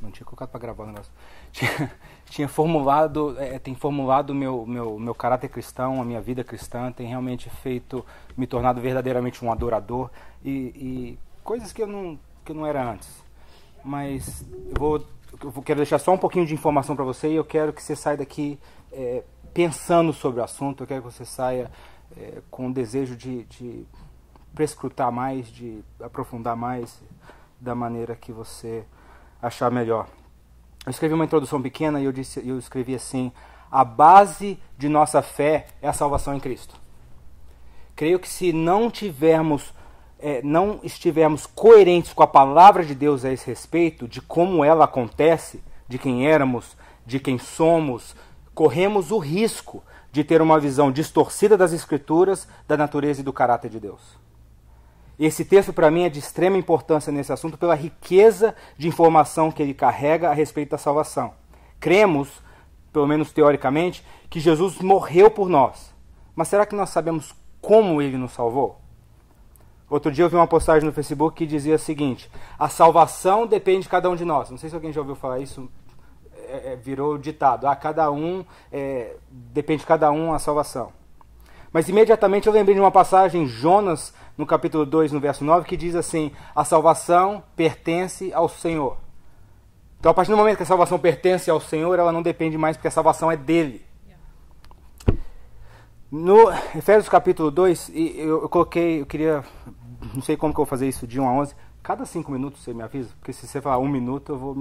Não tinha colocado para gravar o negócio. Tem formulado meu caráter cristão, a minha vida cristã, tem realmente me tornado verdadeiramente um adorador e coisas que eu não era antes. Mas quero deixar só um pouquinho de informação para você e eu quero que você saia daqui pensando sobre o assunto. Eu quero que você saia com o desejo de prescrutar mais, de aprofundar mais da maneira que você achar melhor. Eu escrevi uma introdução pequena e eu escrevi assim: a base de nossa fé é a salvação em Cristo. Creio que se não estivermos coerentes com a palavra de Deus a esse respeito, de como ela acontece, de quem éramos, de quem somos, corremos o risco de ter uma visão distorcida das Escrituras, da natureza e do caráter de Deus. Esse texto, para mim, é de extrema importância nesse assunto pela riqueza de informação que ele carrega a respeito da salvação. Cremos, pelo menos teoricamente, que Jesus morreu por nós. Mas será que nós sabemos como ele nos salvou? Outro dia eu vi uma postagem no Facebook que dizia o seguinte: a salvação depende de cada um de nós. Não sei se alguém já ouviu falar isso, virou ditado. Depende de cada um a salvação. Mas imediatamente eu lembrei de uma passagem em Jonas, no capítulo 2, no verso 9, que diz assim: a salvação pertence ao Senhor. Então, a partir do momento que a salvação pertence ao Senhor, ela não depende mais, porque a salvação é dele. No Efésios capítulo 2, eu queria, não sei como que eu vou fazer isso de 1 a 11, cada 5 minutos você me avisa, porque se você falar 1 minuto, eu vou...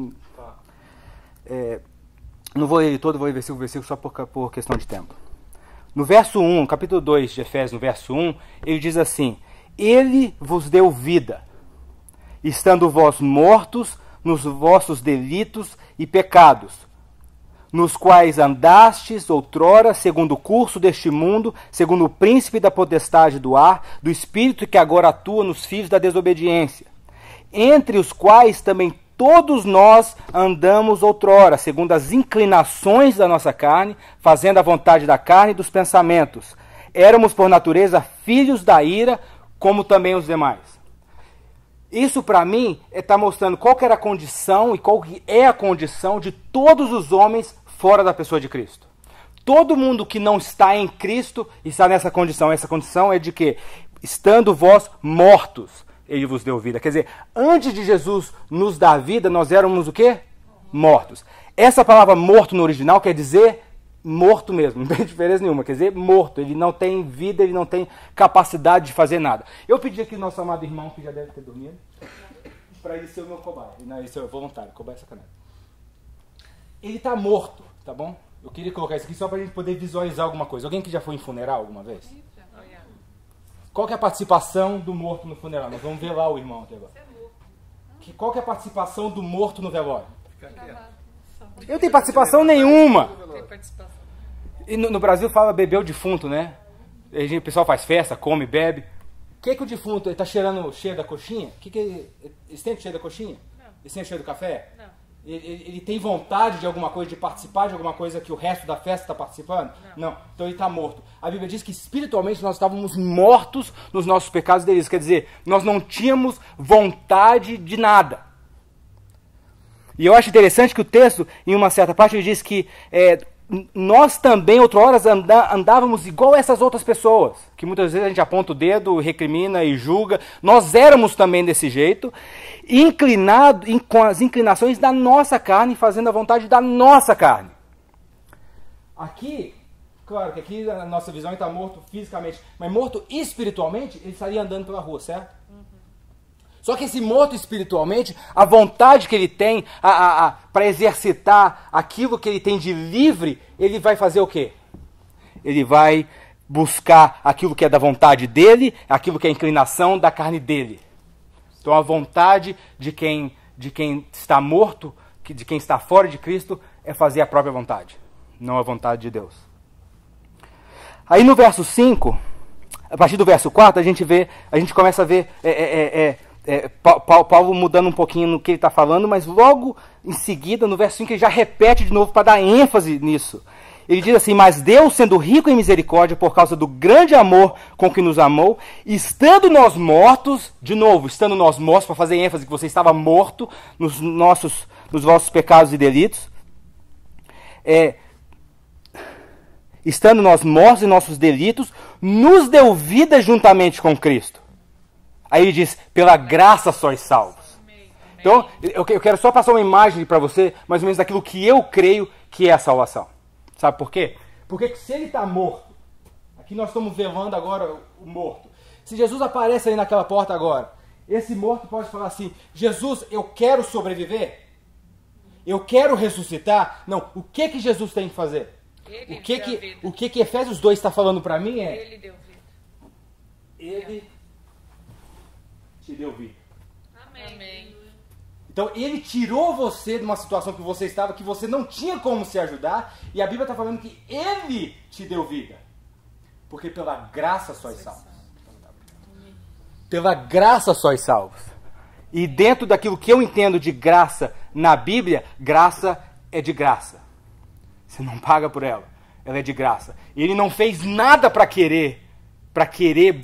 não vou ler ele todo, vou ler versículo por versículo, só por questão de tempo. No verso 1, capítulo 2 de Efésios, no verso 1, ele diz assim: ele vos deu vida, estando vós mortos nos vossos delitos e pecados, nos quais andastes outrora, segundo o curso deste mundo, segundo o príncipe da potestade do ar, do espírito que agora atua nos filhos da desobediência, entre os quais também todos nós andamos outrora, segundo as inclinações da nossa carne, fazendo a vontade da carne e dos pensamentos. Éramos, por natureza, filhos da ira, como também os demais. Isso, para mim, está mostrando qual que era a condição e qual que é a condição de todos os homens fora da pessoa de Cristo. Todo mundo que não está em Cristo está nessa condição. Essa condição é de que, estando vós mortos, ele vos deu vida. Quer dizer, antes de Jesus nos dar vida, nós éramos o quê? Mortos. Essa palavra morto no original quer dizer morto mesmo, não tem diferença nenhuma, quer dizer morto. Ele não tem vida, ele não tem capacidade de fazer nada. Eu pedi aqui ao nosso amado irmão, que já deve ter dormido, para ele ser o meu cobaia. Não, ele é voluntário, cobaia é sacanagem. Ele está morto, tá bom? Eu queria colocar isso aqui só para a gente poder visualizar alguma coisa. Alguém que já foi em funeral alguma vez? Qual que é a participação do morto no funeral? Nós vamos ver lá o irmão até agora. Qual que é a participação do morto no velório? Eu não tenho participação nenhuma. E no Brasil fala beber o defunto, né? O pessoal faz festa, come, bebe. O que o defunto está cheio da coxinha? Ele sente cheio da coxinha? Não. Ele sente cheio do café? Não. Ele tem vontade de alguma coisa, de participar de alguma coisa que o resto da festa está participando? Não. Então ele está morto. A Bíblia diz que espiritualmente nós estávamos mortos nos nossos pecados e delitos. Quer dizer, nós não tínhamos vontade de nada. E eu acho interessante que o texto, em uma certa parte, ele diz que nós também, outrora, andávamos igual a essas outras pessoas, que muitas vezes a gente aponta o dedo, recrimina e julga. Nós éramos também desse jeito, inclinados com as inclinações da nossa carne, fazendo a vontade da nossa carne. Aqui, claro que aqui a nossa visão está morto fisicamente, mas morto espiritualmente, ele estaria andando pela rua, certo? Só que esse morto espiritualmente, a vontade que ele tem para exercitar aquilo que ele tem de livre, ele vai fazer o quê? Ele vai buscar aquilo que é da vontade dele, aquilo que é a inclinação da carne dele. Então a vontade de quem está morto, de quem está fora de Cristo, é fazer a própria vontade, não a vontade de Deus. Aí no verso 5, a partir do verso 4, a gente começa a ver... Paulo mudando um pouquinho no que ele está falando, mas logo em seguida, no verso 5, ele já repete de novo para dar ênfase nisso. Ele diz assim: mas Deus, sendo rico em misericórdia, por causa do grande amor com que nos amou, estando nós mortos, de novo, estando nós mortos, para fazer ênfase que você estava morto nos vossos pecados e delitos, estando nós mortos em nossos delitos, nos deu vida juntamente com Cristo. Aí ele diz: pela graça sois salvos. Então, eu quero só passar uma imagem para você, mais ou menos daquilo que eu creio que é a salvação. Sabe por quê? Porque se ele está morto, aqui nós estamos velando agora o morto. Se Jesus aparece aí naquela porta agora, esse morto pode falar assim: Jesus, eu quero sobreviver? Eu quero ressuscitar? Não, o que Jesus tem que fazer? O que Efésios 2 está falando para mim é: Ele deu vida. Ele te deu vida. Amém. Então ele tirou você de uma situação que você estava, que você não tinha como se ajudar, e a Bíblia está falando que ele te deu vida. Porque pela graça sois salvos. Pela graça sois salvos. E dentro daquilo que eu entendo de graça na Bíblia, graça é de graça. Você não paga por ela. Ela é de graça. Ele não fez nada para querer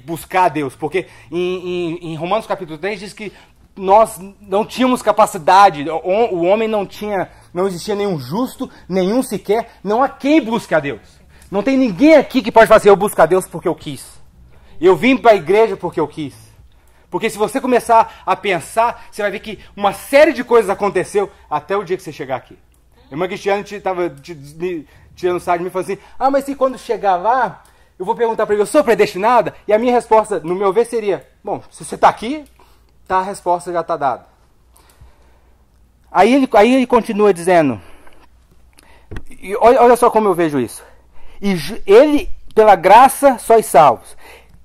buscar a Deus. Porque em Romanos capítulo 3 diz que nós não tínhamos capacidade, o homem não existia nenhum justo, nenhum sequer, não há quem busque a Deus. Não tem ninguém aqui que pode falar assim: eu busco a Deus porque eu quis. Eu vim para a igreja porque eu quis. Porque se você começar a pensar, você vai ver que uma série de coisas aconteceu até o dia que você chegar aqui. A irmã Cristiane estava tirando sarro de mim e falou assim: ah, mas se quando chegar lá, eu vou perguntar para ele: eu sou predestinada? E a minha resposta, no meu ver, seria: bom, se você está aqui, a resposta já está dada. Aí ele continua dizendo, e olha só como eu vejo isso. E ele, pela graça, sois salvos.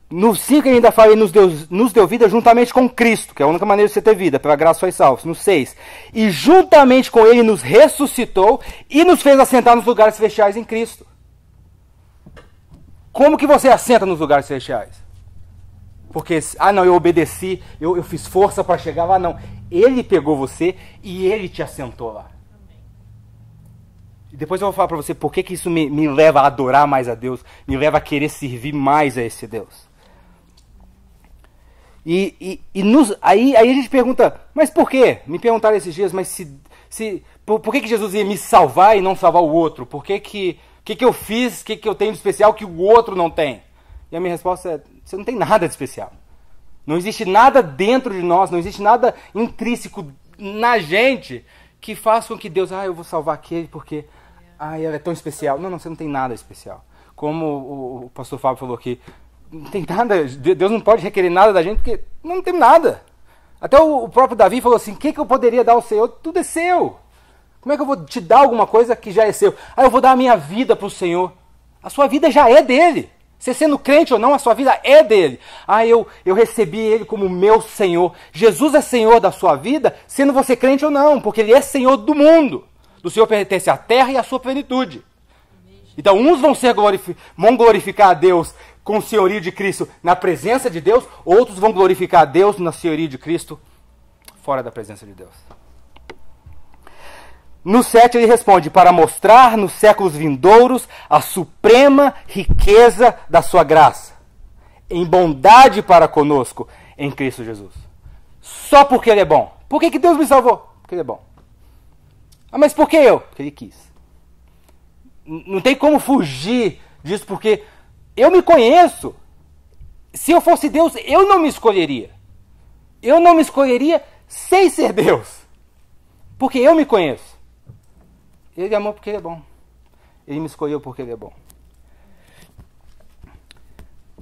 No 5 ele ainda fala: ele nos deu vida juntamente com Cristo, que é a única maneira de você ter vida, pela graça sois salvos. No 6, e juntamente com ele nos ressuscitou e nos fez assentar nos lugares celestiais em Cristo. Como que você assenta nos lugares celestiais? Porque, não, eu obedeci, eu fiz força para chegar lá. Não, ele pegou você e ele te assentou lá. E depois eu vou falar para você por que isso me leva a adorar mais a Deus, me leva a querer servir mais a esse Deus. Aí a gente pergunta: mas por quê? Me perguntaram esses dias: mas por que Jesus ia me salvar e não salvar o outro? Por que eu fiz, o que eu tenho de especial que o outro não tem? E a minha resposta é: você não tem nada de especial. Não existe nada dentro de nós, não existe nada intrínseco na gente que faça com que Deus: eu vou salvar aquele porque ela é tão especial. Não, você não tem nada especial. Como o pastor Fábio falou aqui, não tem nada, Deus não pode requerer nada da gente porque não tem nada. Até o próprio Davi falou assim: o que eu poderia dar ao Senhor? Tudo é seu. Como é que eu vou te dar alguma coisa que já é seu? Eu vou dar a minha vida para o Senhor. A sua vida já é dele. Você sendo crente ou não, a sua vida é dele. Eu recebi ele como meu Senhor. Jesus é Senhor da sua vida, sendo você crente ou não, porque ele é Senhor do mundo. Do Senhor pertence a terra e a sua plenitude. Então uns vão glorificar a Deus com o senhorio de Cristo na presença de Deus, outros vão glorificar a Deus na senhorio de Cristo fora da presença de Deus. No 7 ele responde: para mostrar nos séculos vindouros a suprema riqueza da sua graça, em bondade para conosco, em Cristo Jesus. Só porque ele é bom. Por que Deus me salvou? Porque ele é bom. Mas por que eu? Porque ele quis. Não tem como fugir disso, porque eu me conheço. Se eu fosse Deus, eu não me escolheria. Eu não me escolheria sem ser Deus. Porque eu me conheço. Ele amou porque ele é bom. Ele me escolheu porque ele é bom.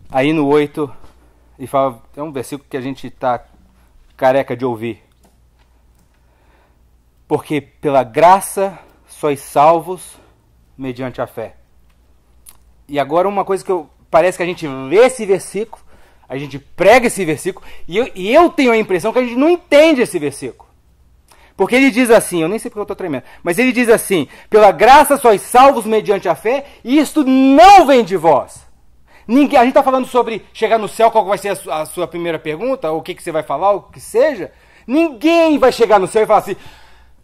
Aí no 8, ele fala, é um versículo que a gente está careca de ouvir. Porque pela graça sois salvos mediante a fé. E agora uma coisa que parece que a gente lê esse versículo, a gente prega esse versículo, e eu tenho a impressão que a gente não entende esse versículo. Porque ele diz assim, eu nem sei porque eu estou tremendo, mas ele diz assim: pela graça sois salvos mediante a fé, e isto não vem de vós. A gente está falando sobre chegar no céu, qual vai ser a sua primeira pergunta, ou o que você vai falar, o que seja. Ninguém vai chegar no céu e falar assim: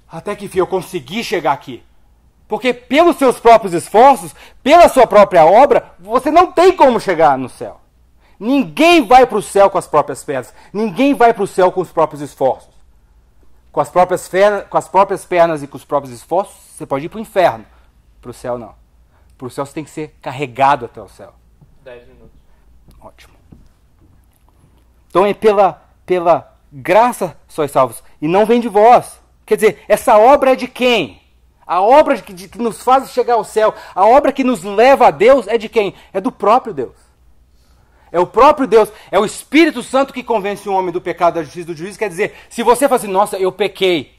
até que enfim, eu consegui chegar aqui. Porque pelos seus próprios esforços, pela sua própria obra, você não tem como chegar no céu. Ninguém vai para o céu com as próprias pernas. Ninguém vai para o céu com os próprios esforços. Com as próprias pernas e com os próprios esforços, você pode ir para o inferno. Para o céu, não. Para o céu, você tem que ser carregado até o céu. 10 minutos. Ótimo. Então é pela graça sois salvos. E não vem de vós. Quer dizer, essa obra é de quem? A obra que nos faz chegar ao céu, a obra que nos leva a Deus é de quem? É do próprio Deus. É o próprio Deus, é o Espírito Santo que convence o homem do pecado, da justiça e do juízo. Quer dizer, se você fala assim, nossa, eu pequei.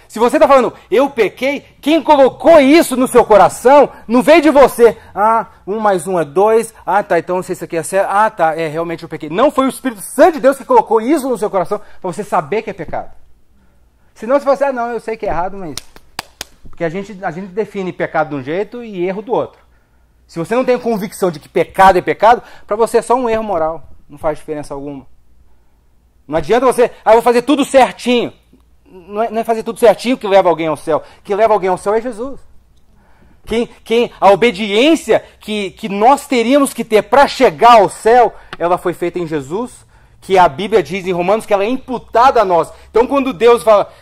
Se você está falando, eu pequei, quem colocou isso no seu coração não veio de você. Ah, 1 mais 1 é 2. Ah, tá, então não sei se isso aqui é certo. Ah, tá, realmente eu pequei. Não foi o Espírito Santo de Deus que colocou isso no seu coração para você saber que é pecado. Senão você fala assim, não, eu sei que é errado, mas... Porque a gente define pecado de um jeito e erro do outro. Se você não tem convicção de que pecado é pecado, para você é só um erro moral. Não faz diferença alguma. Não adianta você, eu vou fazer tudo certinho. Não é fazer tudo certinho que leva alguém ao céu. O que leva alguém ao céu é Jesus. A obediência que nós teríamos que ter para chegar ao céu, ela foi feita em Jesus, que a Bíblia diz em Romanos que ela é imputada a nós. Então quando Deus fala,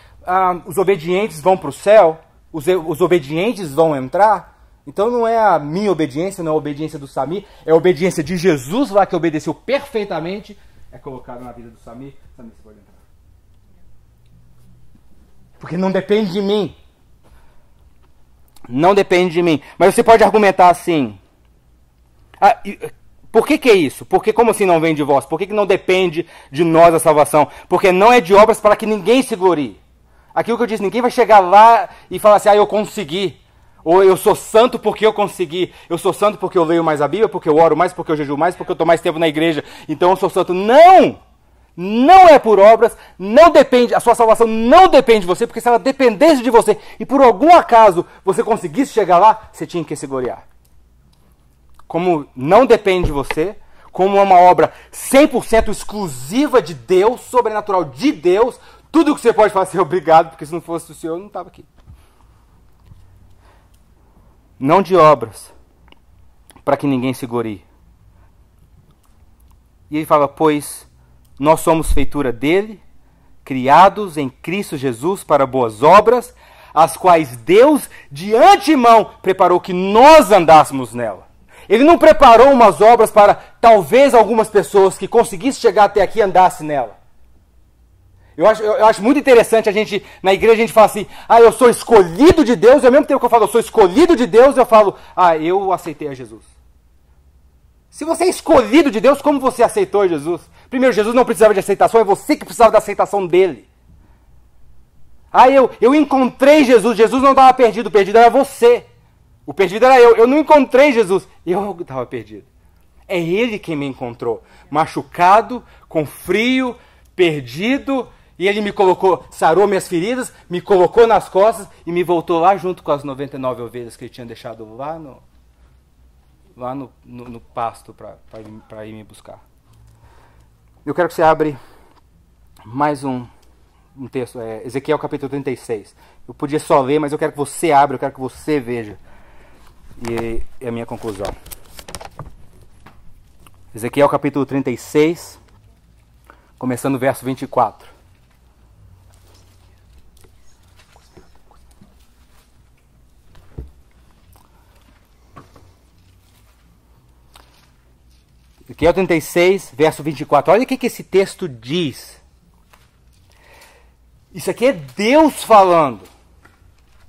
os obedientes vão para o céu, os obedientes vão entrar, então não é a minha obediência, não é a obediência do Samir, é a obediência de Jesus lá que obedeceu perfeitamente, é colocado na vida do Samir. Samir, você pode entrar. Porque não depende de mim. Não depende de mim. Mas você pode argumentar assim. Por que é isso? Porque como assim não vem de vós? Por que não depende de nós a salvação? Porque não é de obras para que ninguém se glorie. Aquilo que eu disse, ninguém vai chegar lá e falar assim, eu consegui. Ou eu sou santo porque eu consegui. Eu sou santo porque eu leio mais a Bíblia, porque eu oro mais, porque eu jejuo mais, porque eu estou mais tempo na igreja. Então eu sou santo. Não! Não é por obras, não depende, a sua salvação não depende de você, porque se ela dependesse de você e por algum acaso você conseguisse chegar lá, você tinha que se gloriar. Como não depende de você, como é uma obra 100% exclusiva de Deus, sobrenatural de Deus, tudo que você pode fazer é obrigado, porque se não fosse o Senhor, eu não estava aqui. Não de obras, para que ninguém se glorie. E ele fala, pois nós somos feitura dele, criados em Cristo Jesus para boas obras, as quais Deus de antemão preparou que nós andássemos nela. Ele não preparou umas obras para talvez algumas pessoas que conseguissem chegar até aqui andassem nela. Eu acho muito interessante na igreja a gente fala assim, eu sou escolhido de Deus, e ao mesmo tempo que eu falo, eu sou escolhido de Deus, eu falo, eu aceitei a Jesus. Se você é escolhido de Deus, como você aceitou Jesus? Primeiro, Jesus não precisava de aceitação, é você que precisava da aceitação dele. Eu encontrei Jesus, Jesus não estava perdido, o perdido era você. O perdido era eu não encontrei Jesus, eu estava perdido. É ele quem me encontrou, machucado, com frio, perdido, e ele me colocou, sarou minhas feridas, me colocou nas costas e me voltou lá junto com as 99 ovelhas que ele tinha deixado lá no pasto para ir me buscar. Eu quero que você abra mais um texto, Ezequiel capítulo 36. Eu podia só ler, mas eu quero que você abra, eu quero que você veja. E é a minha conclusão. Ezequiel capítulo 36, começando o verso 24. Ezequiel 36, verso 24. Olha o que esse texto diz. Isso aqui é Deus falando.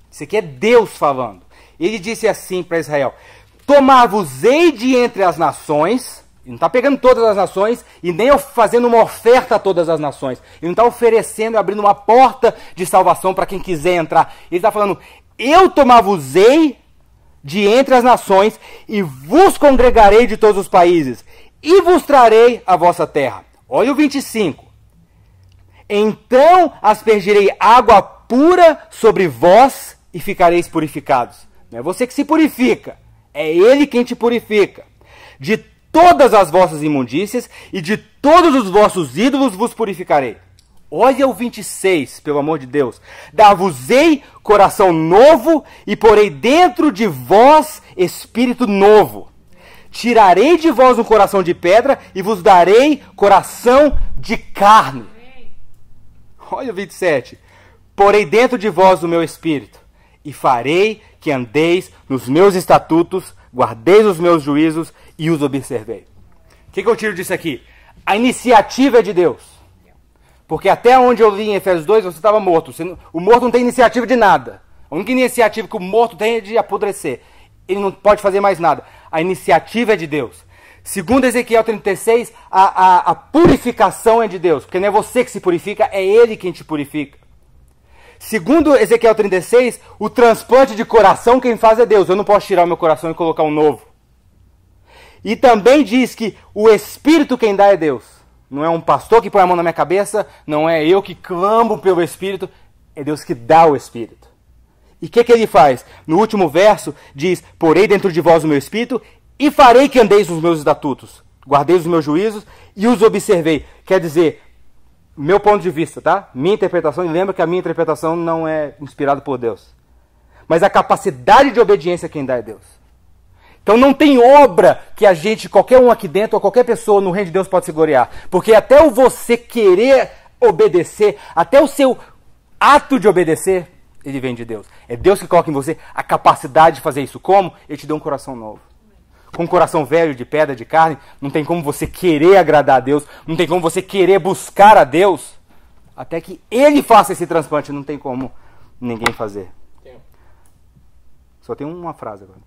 Isso aqui é Deus falando. Ele disse assim para Israel: tomar-vos-ei de entre as nações. Ele não está pegando todas as nações e nem fazendo uma oferta a todas as nações. Ele não está oferecendo, abrindo uma porta de salvação para quem quiser entrar. Ele está falando, eu tomar-vos-ei de entre as nações e vos congregarei de todos os países e vos trarei a vossa terra. Olha o 25. Então aspergirei água pura sobre vós e ficareis purificados. Não é você que se purifica, é ele quem te purifica. De todas as vossas imundícias e de todos os vossos ídolos vos purificarei. Olha o 26, pelo amor de Deus. Dar-vos-ei coração novo e porei dentro de vós espírito novo. Tirarei de vós um coração de pedra e vos darei coração de carne. Olha o 27. Porei dentro de vós o meu espírito e farei que andeis nos meus estatutos, guardeis os meus juízos e os observei. O que eu tiro disso aqui? A iniciativa é de Deus. Porque até onde eu li em Efésios 2, você estava morto. O morto não tem iniciativa de nada. A única iniciativa que o morto tem é de apodrecer. Ele não pode fazer mais nada. A iniciativa é de Deus. Segundo Ezequiel 36, a purificação é de Deus. Porque não é você que se purifica, é Ele quem te purifica. Segundo Ezequiel 36, o transplante de coração quem faz é Deus. Eu não posso tirar o meu coração e colocar um novo. E também diz que o Espírito quem dá é Deus. Não é um pastor que põe a mão na minha cabeça, não é eu que clamo pelo Espírito, é Deus que dá o Espírito. E o que ele faz? No último verso diz, porei dentro de vós o meu Espírito e farei que andeis nos meus estatutos, guardeis os meus juízos e os observei. Quer dizer, meu ponto de vista, tá? Minha interpretação, e lembra que a minha interpretação não é inspirada por Deus. Mas a capacidade de obediência quem dá é Deus. Então não tem obra que a gente, qualquer um aqui dentro, ou qualquer pessoa no reino de Deus pode se gloriar. Porque até o você querer obedecer, até o seu ato de obedecer, ele vem de Deus. É Deus que coloca em você a capacidade de fazer isso. Como? Ele te deu um coração novo. Com um coração velho, de pedra, de carne, não tem como você querer agradar a Deus, não tem como você querer buscar a Deus, até que Ele faça esse transplante, não tem como ninguém fazer. Só tem uma frase agora.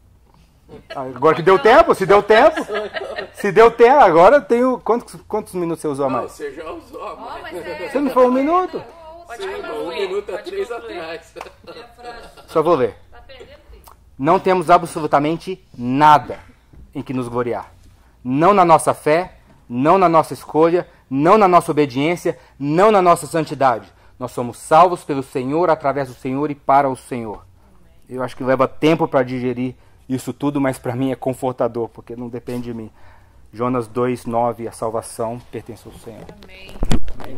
Agora que deu tempo, se deu tempo, agora eu tenho... Quantos minutos você usou a mais? Não, você já usou a mais. Você não foi 1 minuto? Sim, 1 minuto a 3 atrás. Só vou ler. Não temos absolutamente nada em que nos gloriar. Não na nossa fé, não na nossa escolha, não na nossa obediência, não na nossa santidade. Nós somos salvos pelo Senhor, através do Senhor e para o Senhor. Eu acho que leva tempo para digerir isso tudo, mas para mim é confortador, porque não depende de mim. Jonas 2:9, a salvação pertence ao Senhor. Amém. Amém.